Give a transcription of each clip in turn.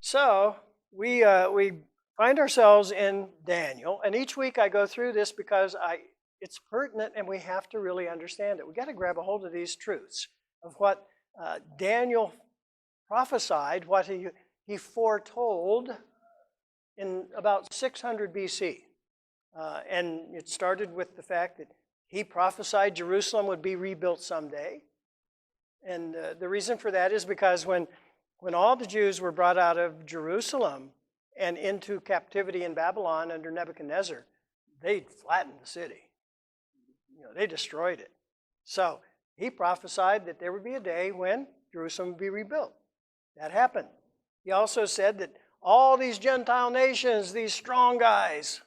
So we find ourselves in Daniel, and each week I go through this because it's pertinent and we have to really understand it. We got to grab a hold of these truths of what Daniel prophesied, what he foretold in about 600 BC. And it started with the fact that he prophesied Jerusalem would be rebuilt someday. And the reason for that is because when all the Jews were brought out of Jerusalem and into captivity in Babylon under Nebuchadnezzar, they flattened the city. They destroyed it. So he prophesied that there would be a day when Jerusalem would be rebuilt. That happened. He also said that all these Gentile nations, these strong guys,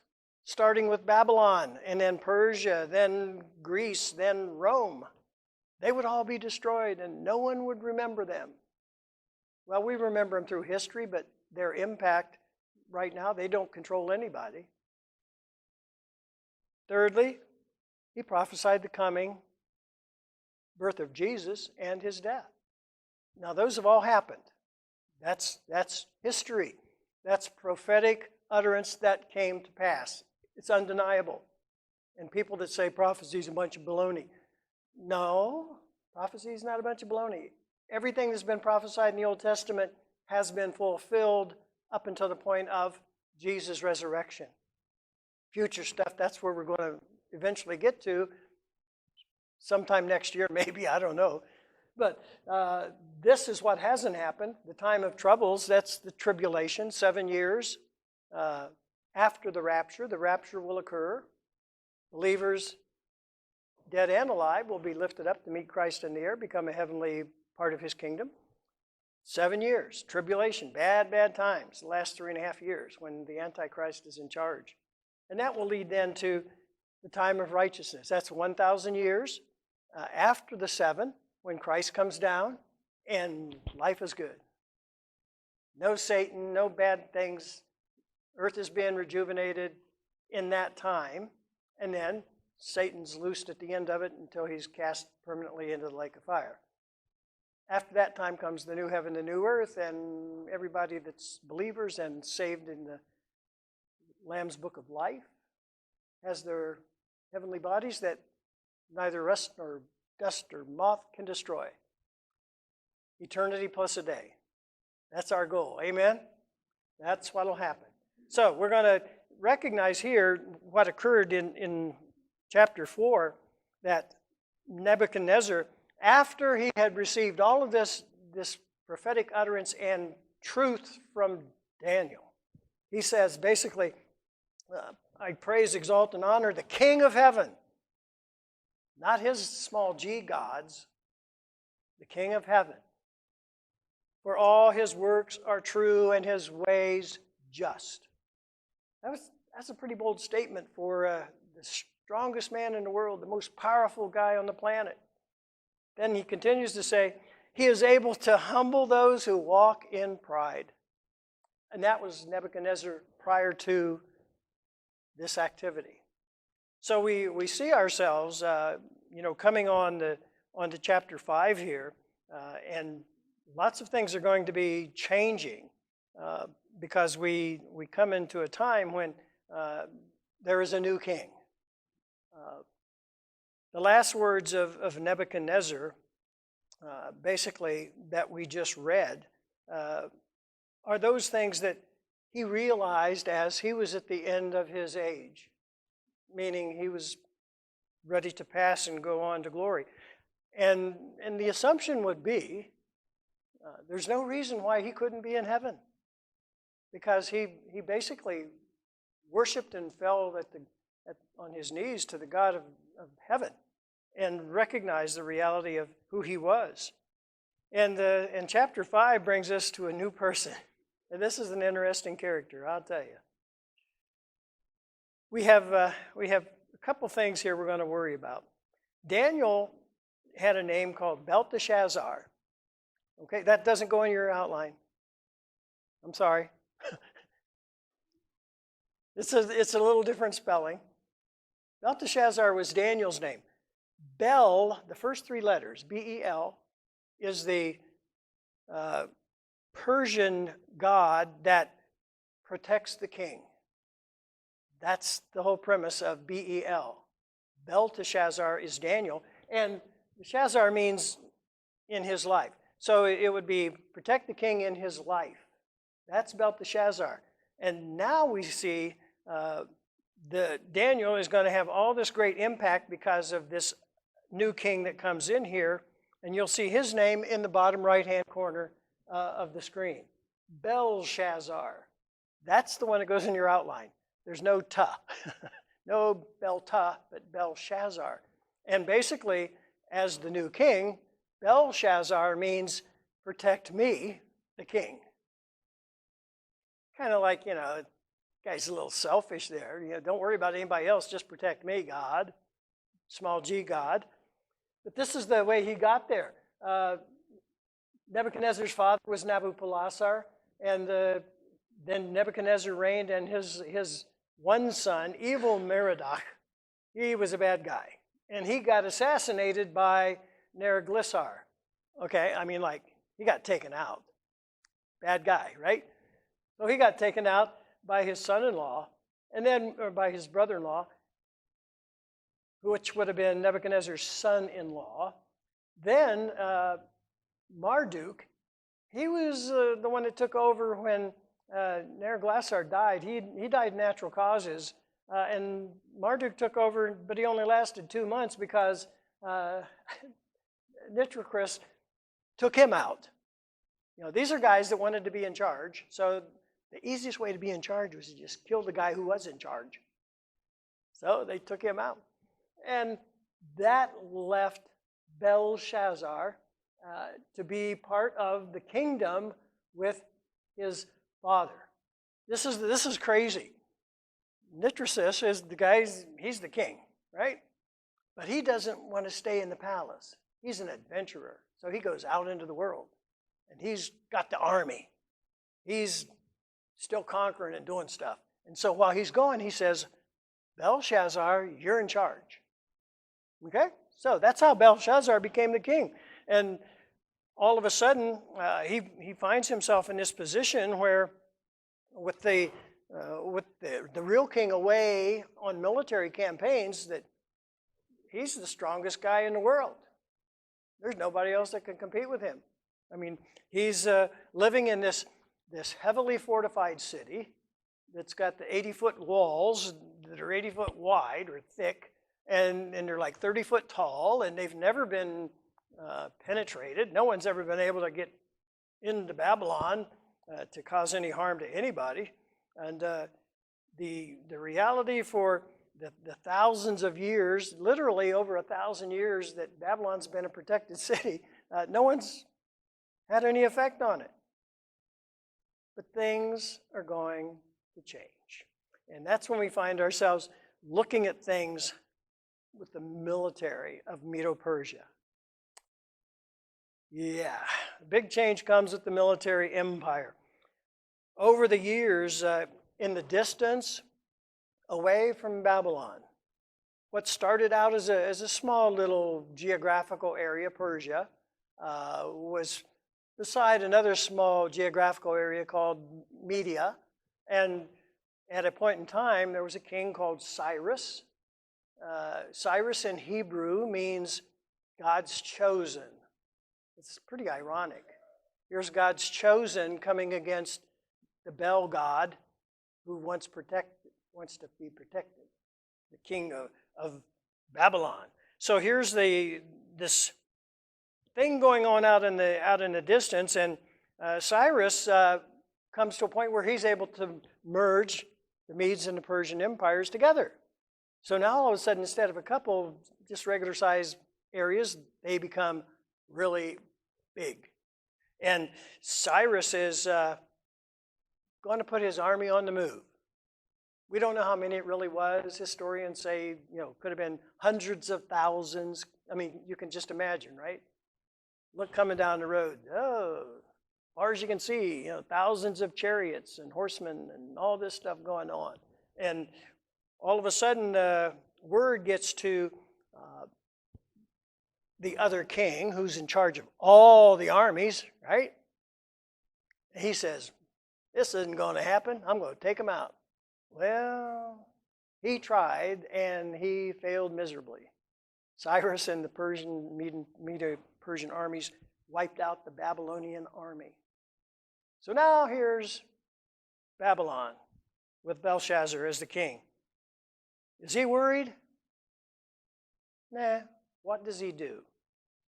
starting with Babylon and then Persia, then Greece, then Rome, they would all be destroyed and no one would remember them. Well, we remember them through history, but their impact right now, they don't control anybody. Thirdly, he prophesied the coming birth of Jesus and his death. Now, those have all happened. That's history. That's prophetic utterance that came to pass. It's undeniable. And people that say prophecy is a bunch of baloney. No, prophecy is not a bunch of baloney. Everything that's been prophesied in the Old Testament has been fulfilled up until the point of Jesus' resurrection. Future stuff, that's where we're going to eventually get to sometime next year, maybe, I don't know. But this is what hasn't happened. The time of troubles, that's the tribulation, 7 years after the rapture will occur. Believers, dead and alive, will be lifted up to meet Christ in the air, become a heavenly part of his kingdom. 7 years, tribulation, bad times, the last 3.5 years when the Antichrist is in charge. And that will lead then to the time of righteousness. That's 1,000 years after the 7, when Christ comes down, and life is good. No Satan, no bad things. Earth is being rejuvenated in that time, and then Satan's loosed at the end of it until he's cast permanently into the lake of fire. After that time comes the new heaven, the new earth, and everybody that's believers and saved in the Lamb's Book of Life has their heavenly bodies that neither rust nor dust or moth can destroy. Eternity plus a day. That's our goal. Amen? That's what will happen. So we're going to recognize here what occurred in chapter 4, that Nebuchadnezzar, after he had received all of this prophetic utterance and truth from Daniel, he says basically, I praise, exalt, and honor the King of heaven. Not his small g gods, the King of heaven. For all his works are true and his ways just. That's a pretty bold statement for the strongest man in the world, the most powerful guy on the planet. Then he continues to say, he is able to humble those who walk in pride. And that was Nebuchadnezzar prior to this activity. So we see ourselves, coming on to chapter 5 here, and lots of things are going to be changing because we come into a time when there is a new king. The last words of Nebuchadnezzar, basically, that we just read, are those things that he realized as he was at the end of his age, meaning he was ready to pass and go on to glory. And the assumption would be, there's no reason why he couldn't be in heaven, because he basically worshipped and fell on his knees to the God of heaven and recognized the reality of who he was. And chapter 5 brings us to a new person. And this is an interesting character, I'll tell you. We have a couple things here we're going to worry about. Daniel had a name called Belteshazzar. Okay, that doesn't go in your outline. I'm sorry. It's a little different spelling. Belteshazzar was Daniel's name. Bel, the first 3 letters, B-E-L, is the Persian god that protects the king. That's the whole premise of Bel. Belteshazzar is Daniel, and Shazar means in his life. So it would be protect the king in his life. That's Belteshazzar. And now we see the Daniel is going to have all this great impact because of this new king that comes in here, and you'll see his name in the bottom right-hand corner of the screen. Belshazzar. That's the one that goes in your outline. There's no ta. No Belta, but Belshazzar. And basically, as the new king, Belshazzar means protect me, the king. Kind of like, guy's a little selfish there. Don't worry about anybody else, just protect me, God. Small g, God. But this is the way he got there. Nebuchadnezzar's father was Nabopolassar, and then Nebuchadnezzar reigned, and his one son, evil Merodach, he was a bad guy. And he got assassinated by Neriglissar. Okay, he got taken out. Bad guy, right? So he got taken out by his son-in-law, or by his brother-in-law, which would have been Nebuchadnezzar's son-in-law. Then Marduk, he was the one that took over when Neriglissar died. He died natural causes, and Marduk took over, but he only lasted 2 months because Nitocris took him out. These are guys that wanted to be in charge, so the easiest way to be in charge was to just kill the guy who was in charge. So they took him out. And that left Belshazzar to be part of the kingdom with his father. This is crazy. Nitocris is the guy, he's the king, right? But he doesn't want to stay in the palace. He's an adventurer. So he goes out into the world. And he's got the army. He's still conquering and doing stuff. And so while he's going, he says, Belshazzar, you're in charge. Okay? So that's how Belshazzar became the king. And all of a sudden, he finds himself in this position where with the real king away on military campaigns, that he's the strongest guy in the world. There's nobody else that can compete with him. He's living in this heavily fortified city that's got the 80-foot walls that are 80 foot wide or thick, and they're like 30 foot tall, and they've never been penetrated. No one's ever been able to get into Babylon to cause any harm to anybody. And the reality for the thousands of years, literally over 1,000 years that Babylon's been a protected city, no one's had any effect on it. But things are going to change. And that's when we find ourselves looking at things with the military of Medo-Persia. Yeah, a big change comes with the military empire. Over the years, in the distance, away from Babylon, what started out as a small little geographical area, Persia, was beside another small geographical area called Media. And at a point in time, there was a king called Cyrus. Cyrus in Hebrew means God's chosen. It's pretty ironic. Here's God's chosen coming against the Bel god who wants to be protected, the king of Babylon. So here's this thing going on out in the distance, and Cyrus comes to a point where he's able to merge the Medes and the Persian empires together. So now all of a sudden, instead of a couple just regular sized areas, they become really big. And Cyrus is going to put his army on the move. We don't know how many it really was. Historians say, could have been hundreds of thousands. You can just imagine, right? Look coming down the road. Oh, as far as you can see, thousands of chariots and horsemen and all this stuff going on. And all of a sudden, word gets to the other king who's in charge of all the armies, right? He says, this isn't going to happen. I'm going to take them out. Well, he tried, and he failed miserably. Cyrus and the Medo-Persian armies wiped out the Babylonian army. So now here's Babylon with Belshazzar as the king. Is he worried? Nah. What does he do?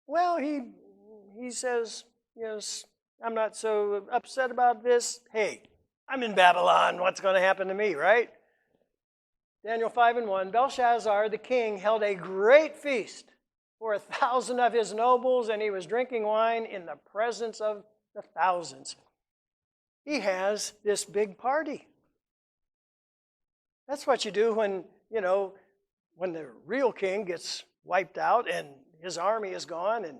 Well, he says, yes, I'm not so upset about this. Hey, I'm in Babylon. What's going to happen to me, right? Daniel 5:1, Belshazzar the king held a great feast for 1,000 of his nobles, and he was drinking wine in the presence of the thousands. He has this big party. That's what you do when the real king gets wiped out and his army is gone and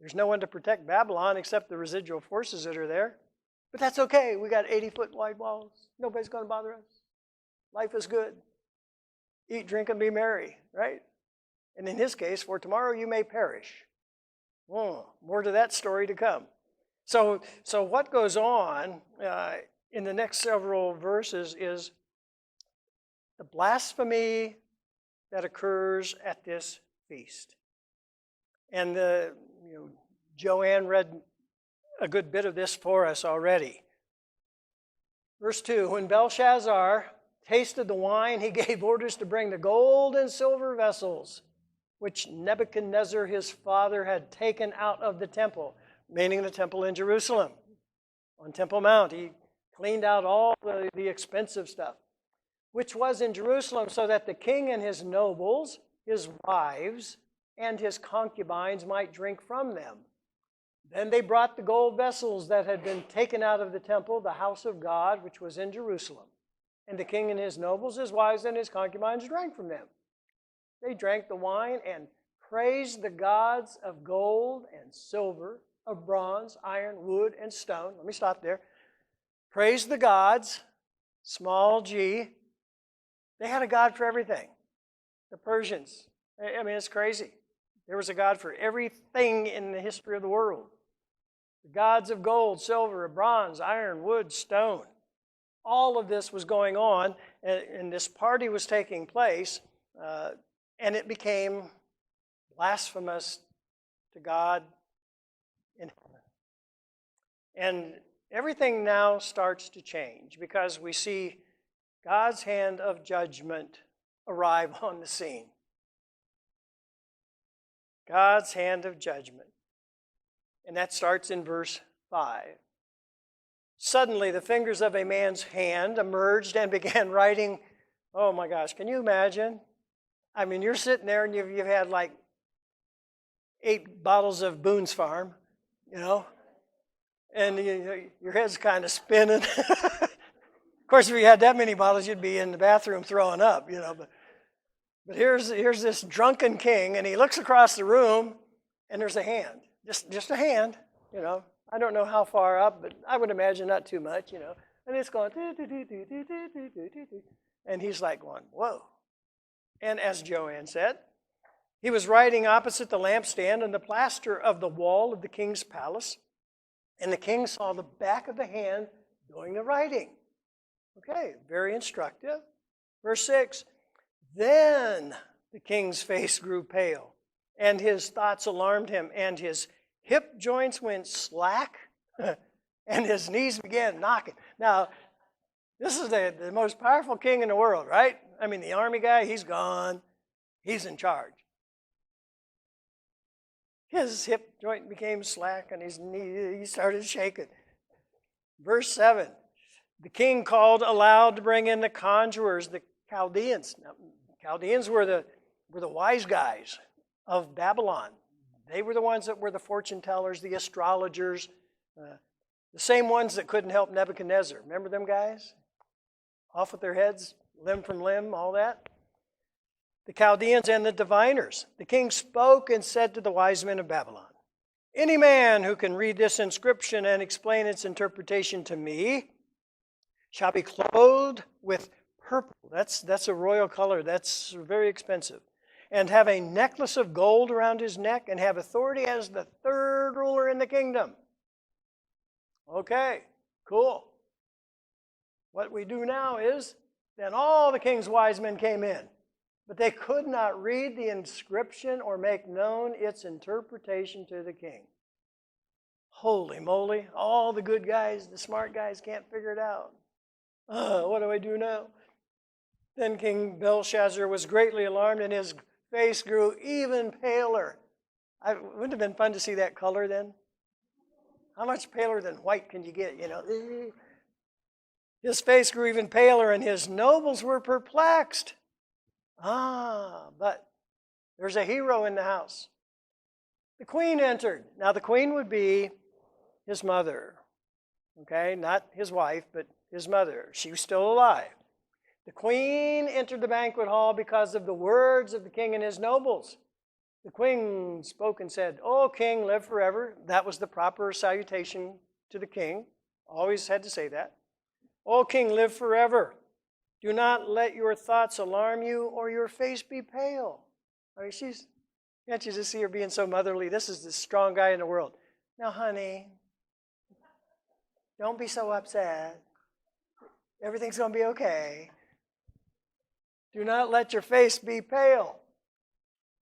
there's no one to protect Babylon except the residual forces that are there. But that's okay. We got 80-foot wide walls. Nobody's going to bother us. Life is good. Eat, drink, and be merry, right? And in his case, for tomorrow you may perish. More to that story to come. So what goes on in the next several verses is the blasphemy that occurs at this feast. And Joanne read a good bit of this for us already. Verse 2, when Belshazzar tasted the wine, he gave orders to bring the gold and silver vessels, which Nebuchadnezzar his father had taken out of the temple, meaning the temple in Jerusalem. On Temple Mount, he cleaned out all the expensive stuff, which was in Jerusalem, so that the king and his nobles, his wives, and his concubines might drink from them. Then they brought the gold vessels that had been taken out of the temple, the house of God, which was in Jerusalem. And the king and his nobles, his wives, and his concubines drank from them. They drank the wine and praised the gods of gold and silver, of bronze, iron, wood, and stone. Let me stop there. Praise the gods, small g. They had a god for everything. The Persians. I mean, it's crazy. There was a god for everything in the history of the world. The gods of gold, silver, bronze, iron, wood, stone. All of this was going on, and this party was taking place, and it became blasphemous to God in heaven. And everything now starts to change because we see God's hand of judgment arrive on the scene. God's hand of judgment. And that starts in verse 5. Suddenly, the fingers of a man's hand emerged and began writing. Oh my gosh, can you imagine? I mean, you're sitting there and you've had like 8 bottles of Boone's Farm, and your head's kind of spinning. Of course, if you had that many bottles, you'd be in the bathroom throwing up, But here's this drunken king, and he looks across the room, and there's a hand, just a hand, I don't know how far up, but I would imagine not too much, And it's going, and he's like going, whoa. And as Joanne said, he was writing opposite the lampstand and the plaster of the wall of the king's palace, and the king saw the back of the hand doing the writing. Okay, very instructive. Verse 6, then the king's face grew pale, and his thoughts alarmed him, and his hip joints went slack, and his knees began knocking. Now, this is the most powerful king in the world, right? I mean, the army guy, he's gone. He's in charge. His hip joint became slack, and his knee, he started shaking. Verse 7, the king called aloud to bring in the conjurers, the Chaldeans. Now, Chaldeans were the wise guys of Babylon. They were the ones that were the fortune tellers, the astrologers, the same ones that couldn't help Nebuchadnezzar. Remember them guys? Off with their heads, limb from limb, all that. The Chaldeans and the diviners. The king spoke and said to the wise men of Babylon, any man who can read this inscription and explain its interpretation to me shall be clothed with purple. That's a royal color. That's very expensive. And have a necklace of gold around his neck and have authority as the third ruler in the kingdom. Okay. Cool. What we do now is, then all the king's wise men came in, but they could not read the inscription or make known its interpretation to the king. Holy moly, all the good guys, the smart guys can't figure it out. What do I do now? Then King Belshazzar was greatly alarmed, and his face grew even paler. Wouldn't it have been fun to see that color then? How much paler than white can you get, you know? His face grew even paler, and his nobles were perplexed. But there's a hero in the house. The queen entered. Now, the queen would be his mother. Okay, not his wife, but his mother. She was still alive. The queen entered the banquet hall because of the words of the king and his nobles. The queen spoke and said, "O king, live forever." That was the proper salutation to the king. Always had to say that. "O king, live forever. Do not let your thoughts alarm you or your face be pale." I mean, can't you just see her being so motherly? This is the strong guy in the world. "Now, honey, don't be so upset. Everything's going to be okay. Do not let your face be pale.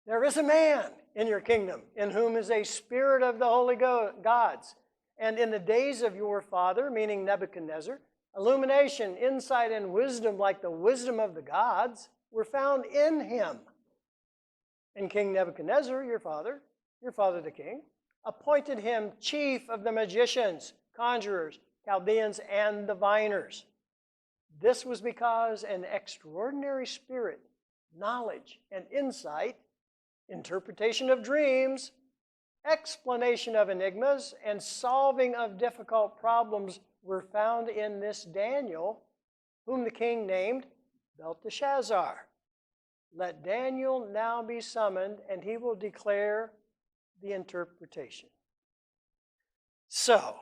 There is a man in your kingdom in whom is a spirit of the holy gods. And in the days of your father," meaning Nebuchadnezzar, "illumination, insight, and wisdom like the wisdom of the gods were found in him. And King Nebuchadnezzar, your father the king, appointed him chief of the magicians, conjurers, Chaldeans, and diviners. This was because an extraordinary spirit, knowledge, and insight, interpretation of dreams, explanation of enigmas, and solving of difficult problems were found in this Daniel, whom the king named Belteshazzar. Let Daniel now be summoned, and he will declare the interpretation." So,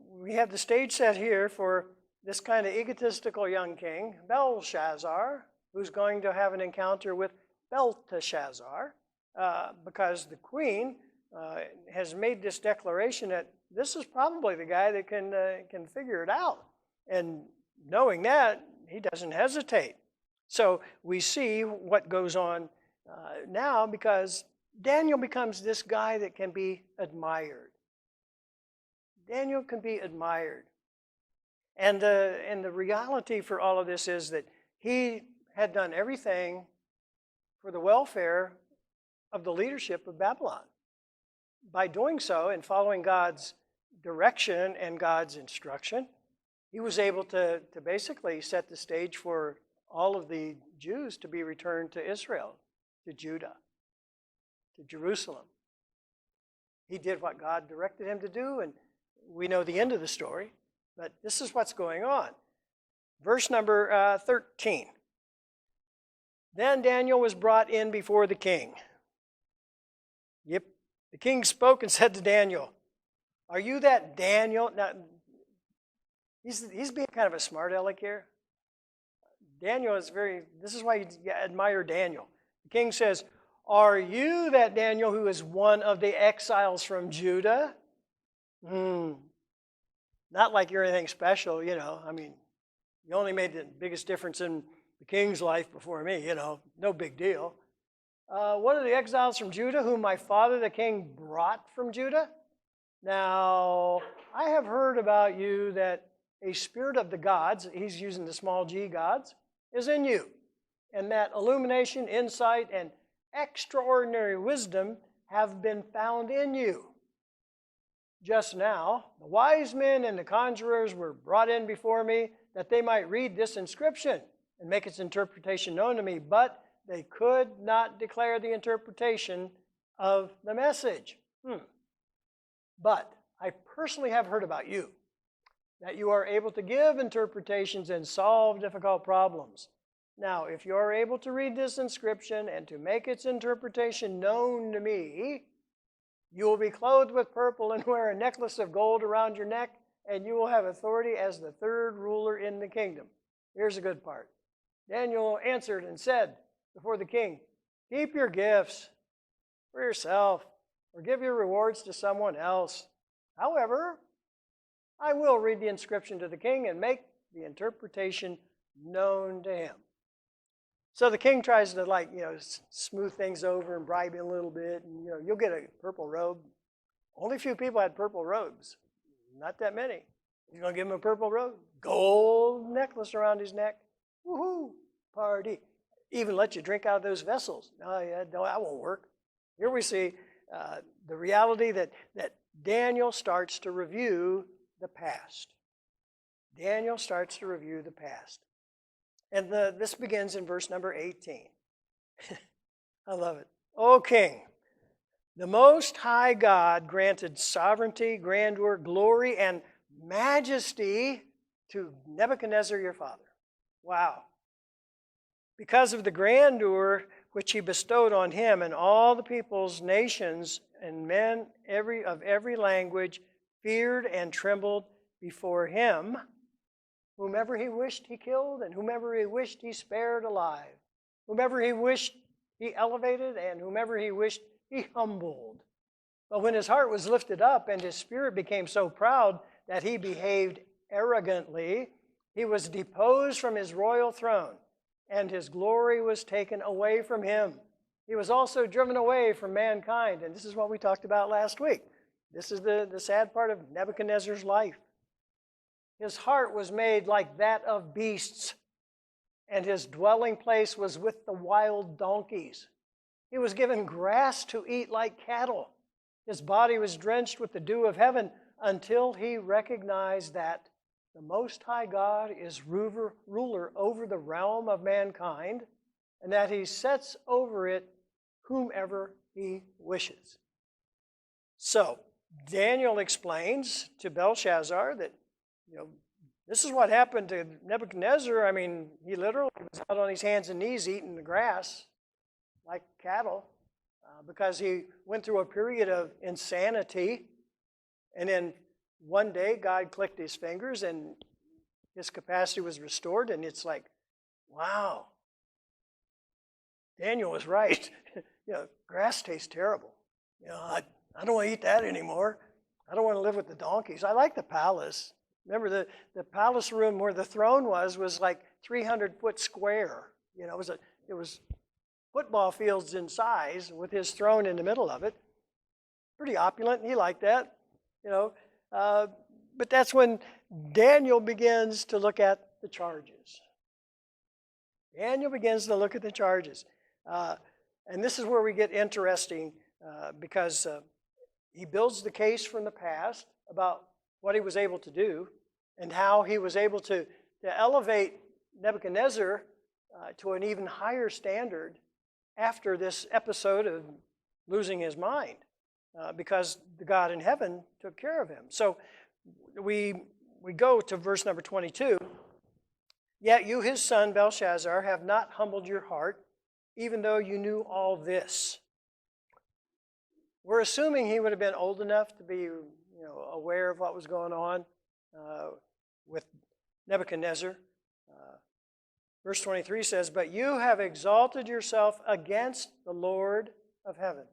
we have the stage set here for this kind of egotistical young king, Belshazzar, who's going to have an encounter with Belteshazzar, because the queen has made this declaration that this is probably the guy that can figure it out. And knowing that, he doesn't hesitate. So we see what goes on now, because Daniel becomes this guy that can be admired. Daniel can be admired. And the reality for all of this is that he had done everything for the welfare of the leadership of Babylon. By doing so and following God's direction and God's instruction, he was able to basically set the stage for all of the Jews to be returned to Israel, to Judah, to Jerusalem. He did what God directed him to do, and we know the end of the story, but this is what's going on. Verse number 13. Then Daniel was brought in before the king. Yep. The king spoke and said to Daniel, "Are you that Daniel?" Now, he's being kind of a smart aleck here. Daniel is this is why you admire Daniel. The king says, "Are you that Daniel who is one of the exiles from Judah?" Not like you're anything special, you know. I mean, you only made the biggest difference in the king's life before me, you know. No big deal. "One of the exiles from Judah, whom my father the king brought from Judah? Now, I have heard about you that a spirit of the gods," he's using the small g gods, "is in you, and that illumination, insight, and extraordinary wisdom have been found in you. Just now, the wise men and the conjurers were brought in before me that they might read this inscription and make its interpretation known to me, but they could not declare the interpretation of the message. But I personally have heard about you, that you are able to give interpretations and solve difficult problems. Now, if you are able to read this inscription and to make its interpretation known to me, you will be clothed with purple and wear a necklace of gold around your neck, and you will have authority as the third ruler in the kingdom." Here's the good part. Daniel answered and said before the king, "Keep your gifts for yourself or give your rewards to someone else. However, I will read the inscription to the king and make the interpretation known to him. So the king tries to smooth things over and bribe him a little bit, and you'll get a purple robe. Only a few people had purple robes, not that many. You're gonna give him a purple robe, gold necklace around his neck, woohoo, party. Even let you drink out of those vessels. No, that won't work. Here we see the reality that Daniel starts to review the past. Daniel starts to review the past. And this begins in verse number 18. I love it. O king, the Most High God granted sovereignty, grandeur, glory, and majesty to Nebuchadnezzar your father. Wow. Because of the grandeur which he bestowed on him, and all the peoples, nations, and men of every language feared and trembled before him. Whomever he wished he killed, and whomever he wished he spared alive. Whomever he wished he elevated, and whomever he wished he humbled. But when his heart was lifted up and his spirit became so proud that he behaved arrogantly, he was deposed from his royal throne, and his glory was taken away from him. He was also driven away from mankind. And this is what we talked about last week. This is the sad part of Nebuchadnezzar's life. His heart was made like that of beasts, and his dwelling place was with the wild donkeys. He was given grass to eat like cattle. His body was drenched with the dew of heaven until he recognized that the Most High God is ruler over the realm of mankind, and that he sets over it whomever he wishes. So, Daniel explains to Belshazzar that, this is what happened to Nebuchadnezzar. I mean, he literally was out on his hands and knees eating the grass like cattle because he went through a period of insanity. And then one day, God clicked his fingers and his capacity was restored. And it's like, wow, Daniel was right. Grass tastes terrible. I don't want to eat that anymore. I don't want to live with the donkeys. I like the palace. Remember, the palace room where the throne was like 300-foot square. It was football fields in size with his throne in the middle of it. Pretty opulent. He liked that. But that's when Daniel begins to look at the charges. Daniel begins to look at the charges. And this is where we get interesting because he builds the case from the past about what he was able to do and how he was able to elevate Nebuchadnezzar to an even higher standard after this episode of losing his mind because the God in heaven took care of him. So we go to verse number 22. Yet you, his son Belshazzar, have not humbled your heart, even though you knew all this. We're assuming he would have been old enough to be aware of what was going on with Nebuchadnezzar. Verse 23 says, but you have exalted yourself against the Lord of heaven,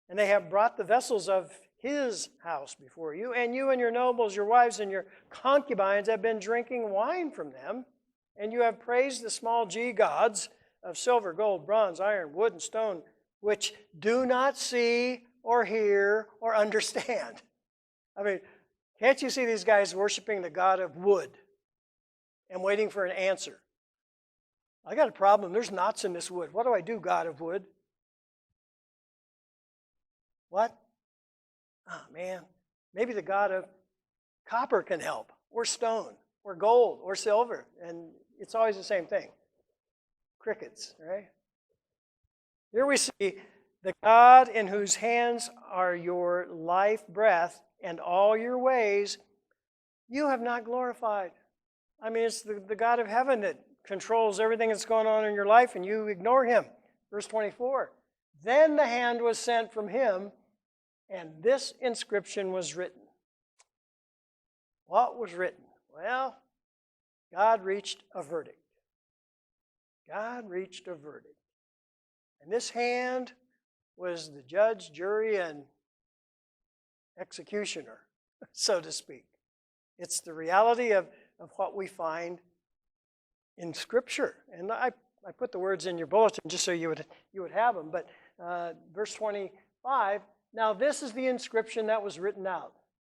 and they have brought the vessels of his house before you, and you and your nobles, your wives, and your concubines have been drinking wine from them, and you have praised the small g gods of silver, gold, bronze, iron, wood, and stone, which do not see or hear or understand. I mean, can't you see these guys worshiping the god of wood and waiting for an answer? I got a problem. There's knots in this wood. What do I do, god of wood? What? Oh, man. Maybe the god of copper can help, or stone, or gold, or silver. And it's always the same thing. Crickets, right? Here we see the God in whose hands are your life breath and all your ways, you have not glorified. I mean, it's the God of heaven that controls everything that's going on in your life, and you ignore him. Verse 24, then the hand was sent from him, and this inscription was written. What was written? Well, God reached a verdict. God reached a verdict. And this hand was the judge, jury, and executioner, so to speak. It's the reality of what we find in Scripture. And I put the words in your bulletin just so you would have them. But verse 25, now this is the inscription that was written out.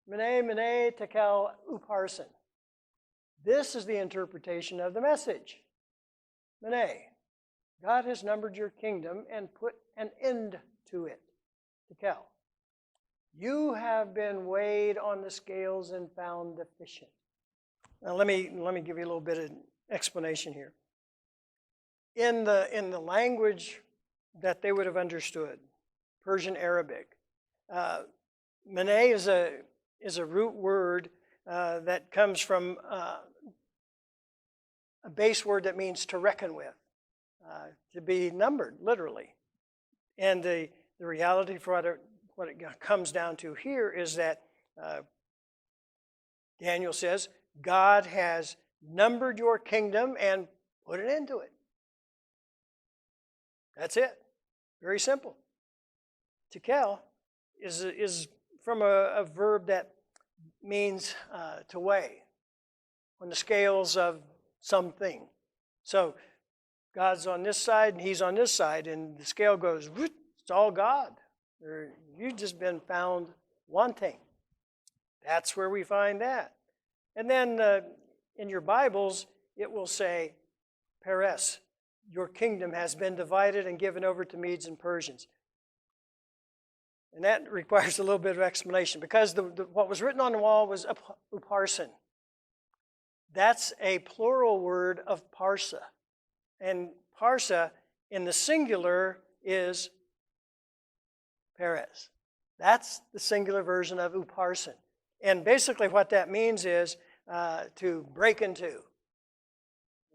Mene, mene, tekel, upharsin. This is the interpretation of the message. Mene, God has numbered your kingdom and put an end to it. Tekel, you have been weighed on the scales and found deficient. Now let me give you a little bit of explanation here. In the language that they would have understood, Persian Arabic, mene is a root word that comes from a base word that means to reckon with, to be numbered, literally. And the reality for what it comes down to here is that Daniel says, God has numbered your kingdom and put an end to it. That's it. Very simple. Tekel is from a verb that means to weigh on the scales of something. So God's on this side and he's on this side, and the scale goes, whoop, it's all God. You've just been found wanting. That's where we find that. And then in your Bibles, it will say, Peres, your kingdom has been divided and given over to Medes and Persians. And that requires a little bit of explanation, because what was written on the wall was upharsin. That's a plural word of parsa. And parsa in the singular is Peres. That's the singular version of upharsin. And basically what that means is to break into.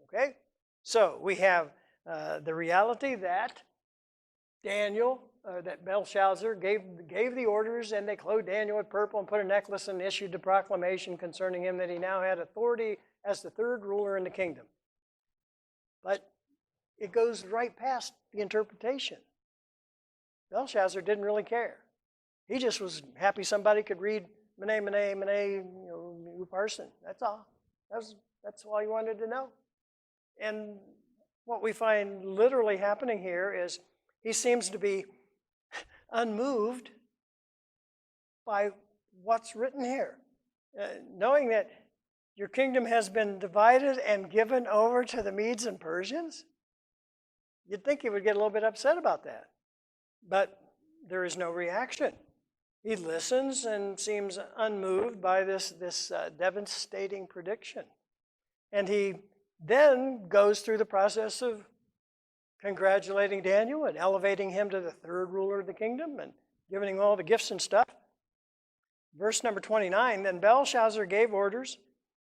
Okay? So we have the reality that Daniel, that Belshazzar gave the orders, and they clothed Daniel with purple and put a necklace and issued the proclamation concerning him that he now had authority as the third ruler in the kingdom. But it goes right past the interpretation. Belshazzar didn't really care. He just was happy somebody could read mene, mene, mene, upharsin. That's all. That's all he wanted to know. And what we find literally happening here is he seems to be unmoved by what's written here. Knowing that your kingdom has been divided and given over to the Medes and Persians, you'd think he would get a little bit upset about that. But there is no reaction. He listens and seems unmoved by this devastating prediction. And he then goes through the process of congratulating Daniel and elevating him to the third ruler of the kingdom and giving him all the gifts and stuff. Verse number 29, then Belshazzar gave orders,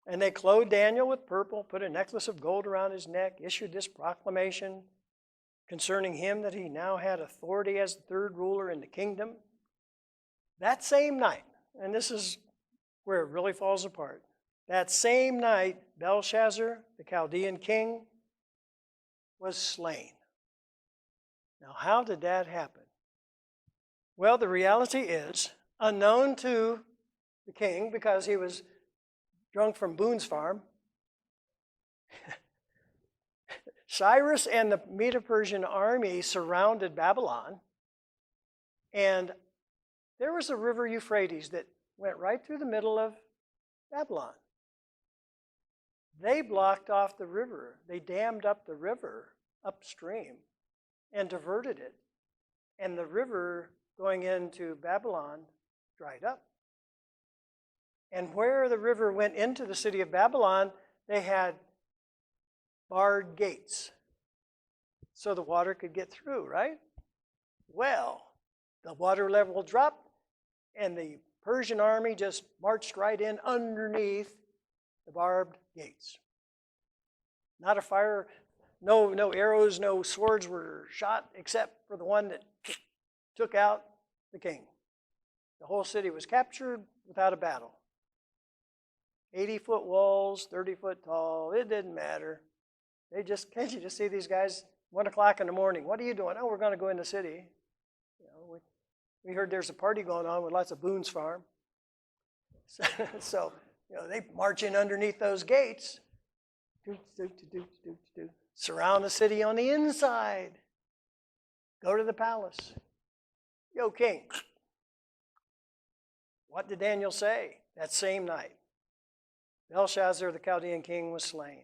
and they clothed Daniel with purple, put a necklace of gold around his neck, issued this proclamation concerning him that he now had authority as the third ruler in the kingdom. That same night, and this is where it really falls apart, that same night, Belshazzar, the Chaldean king, was slain. Now, how did that happen? Well, the reality is, unknown to the king, because he was drunk from Boone's farm, Cyrus and the Medo-Persian army surrounded Babylon, and there was a river Euphrates that went right through the middle of Babylon. They blocked off the river. They dammed up the river upstream and diverted it. And the river going into Babylon dried up. And where the river went into the city of Babylon, they had barred gates so the water could get through, right? Well, the water level dropped, and the Persian army just marched right in underneath the barbed gates. Not a fire, no arrows, no swords were shot except for the one that took out the king. The whole city was captured without a battle. 80-foot walls, 30-foot tall, it didn't matter. Can't you just see these guys, 1 o'clock in the morning, what are you doing? Oh, we're going to go in the city. We heard there's a party going on with lots of Boone's farm. So They march in underneath those gates, surround the city on the inside, go to the palace. Yo, king. What did Daniel say that same night? Belshazzar, the Chaldean king, was slain.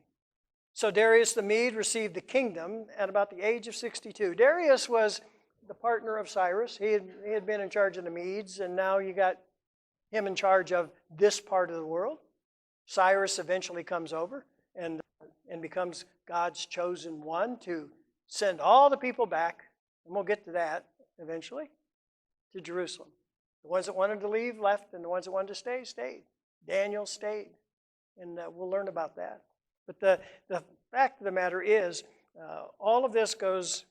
So Darius the Mede received the kingdom at about the age of 62. Darius was the partner of Cyrus. He had been in charge of the Medes, and now you got him in charge of this part of the world. Cyrus eventually comes over and becomes God's chosen one to send all the people back, and we'll get to that eventually, to Jerusalem. The ones that wanted to leave left, and the ones that wanted to stay stayed. Daniel stayed, and we'll learn about that. But the fact of the matter is, all of this goes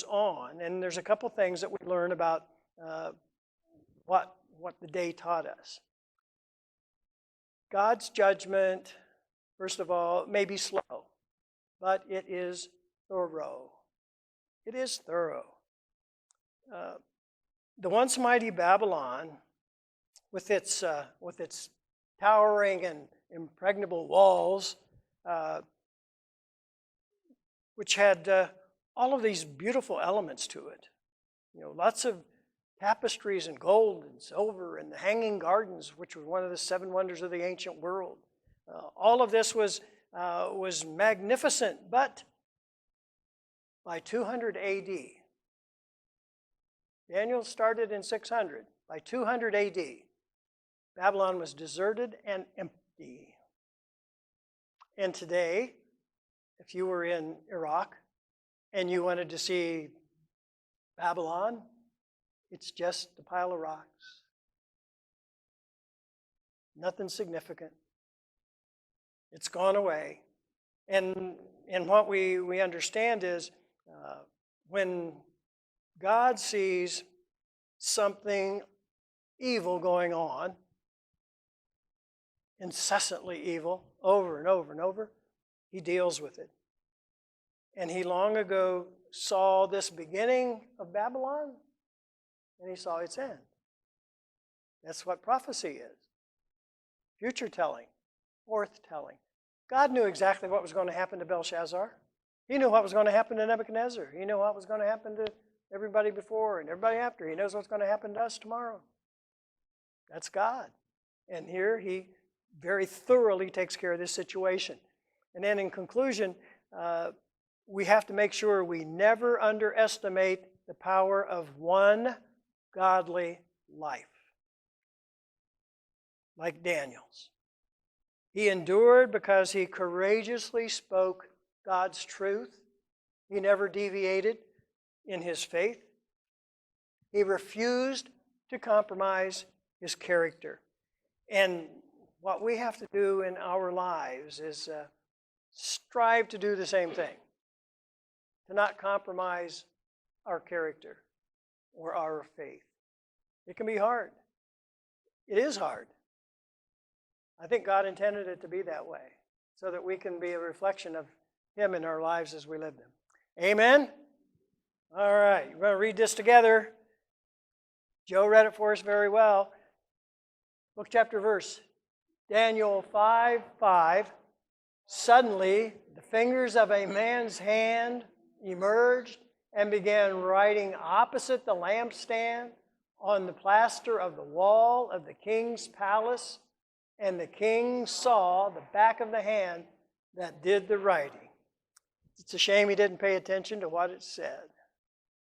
on, and there's a couple things that we learn about what the day taught us. God's judgment, first of all, may be slow, but it is thorough. It is thorough. The once mighty Babylon, with its towering and impregnable walls, which had all of these beautiful elements to it, lots of tapestries and gold and silver and the hanging gardens, which were one of the 7 wonders of the ancient world. All of this was magnificent, but by 200 A.D., Daniel started in 600. By 200 A.D., Babylon was deserted and empty. And today, if you were in Iraq and you wanted to see Babylon, it's just a pile of rocks. Nothing significant. It's gone away. And what we understand is when God sees something evil going on, incessantly evil, over and over and over, he deals with it. And he long ago saw this beginning of Babylon, and he saw its end. That's what prophecy is. Future telling, forth telling. God knew exactly what was going to happen to Belshazzar. He knew what was going to happen to Nebuchadnezzar. He knew what was going to happen to everybody before and everybody after. He knows what's going to happen to us tomorrow. That's God. And here he very thoroughly takes care of this situation. And then in conclusion, we have to make sure we never underestimate the power of one godly life, like Daniel's. He endured because he courageously spoke God's truth. He never deviated in his faith. He refused to compromise his character. And what we have to do in our lives is strive to do the same thing, to not compromise our character or our faith. It can be hard. It is hard. I think God intended it to be that way so that we can be a reflection of him in our lives as we live them. Amen? All right, we're going to read this together. Joe read it for us very well. Book, chapter, verse. Daniel 5:5. Suddenly, the fingers of a man's hand emerged and began writing opposite the lampstand on the plaster of the wall of the king's palace, and the king saw the back of the hand that did the writing. It's a shame he didn't pay attention to what it said.